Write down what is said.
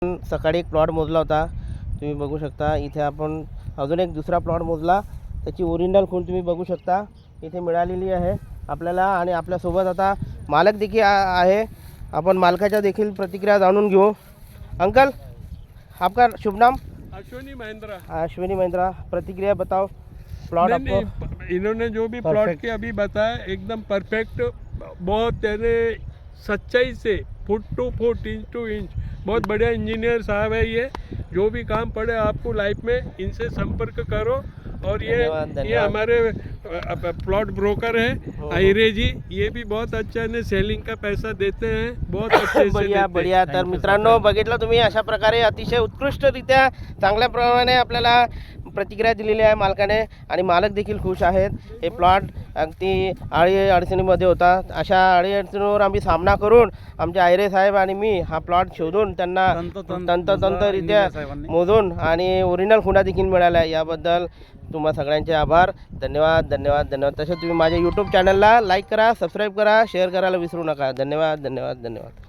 सकाळी एक प्लॉट मोजला होता, तुम्ही बघू शकता. इथे आपण अजून एक दुसरा प्लॉट मोजला, त्याची ओरिजिनल खूण तुम्ही बघू शकता इथे मिळालेली आहे आपल्याला. आणि आपल्यासोबत आता मालक देखील आहे. आपण मालकाच्या देखील प्रतिक्रिया जाणून घेऊ. अंकल, आपका शुभ नाम? अश्विनी महिंद्रा। अश्विनी महिंद्रा, प्रतिक्रिया बताओ प्लॉट आपको। इन्होंने जो भी प्लॉट Perfect. के अभी बताया एकदम परफेक्ट, बहुत तेरे सच्चाई से foot to foot, inch to inch, बहुत बढ़िया इंजीनियर साहब है ये। जो भी काम पड़े आपको लाइफ में इनसे संपर्क करो। और ये धन्यवाद। हमारे प्लॉट ब्रोकर है आयरे जी, ये भी बहुत अच्छा है, सेलिंग का पैसा देते हैं, बहुत अच्छे से बढिया देते बढिया. तर मित्रांनो, बघितलं तुम्ही, अशा प्रकारे अतिशय उत्कृष्टरित्या चांगल्या प्रमाणे आपल्याला प्रतिक्रिया दिलेली आहे मालकाने. आणि मालक देखील खुश आहेत. हे प्लॉट अगदी अडचणीमध्ये होता. अशा अडचणीवर आम्ही सामना करून आमचे आयरे साहेब आणि मी हा प्लॉट शोधून त्यांना तंतरित्या मोजून आणि ओरिजिनल खुणा देखील मिळाल्या. याबद्दल तुम्हा सगळ्यांचे आभार. धन्यवाद धन्यवाद धन्यवाद. तसेच तुम्ही माझ्या यूट्यूब चॅनलला लाईक करा, सबस्क्राईब करा, शेअर करायला विसरू नका. धन्यवाद धन्यवाद धन्यवाद.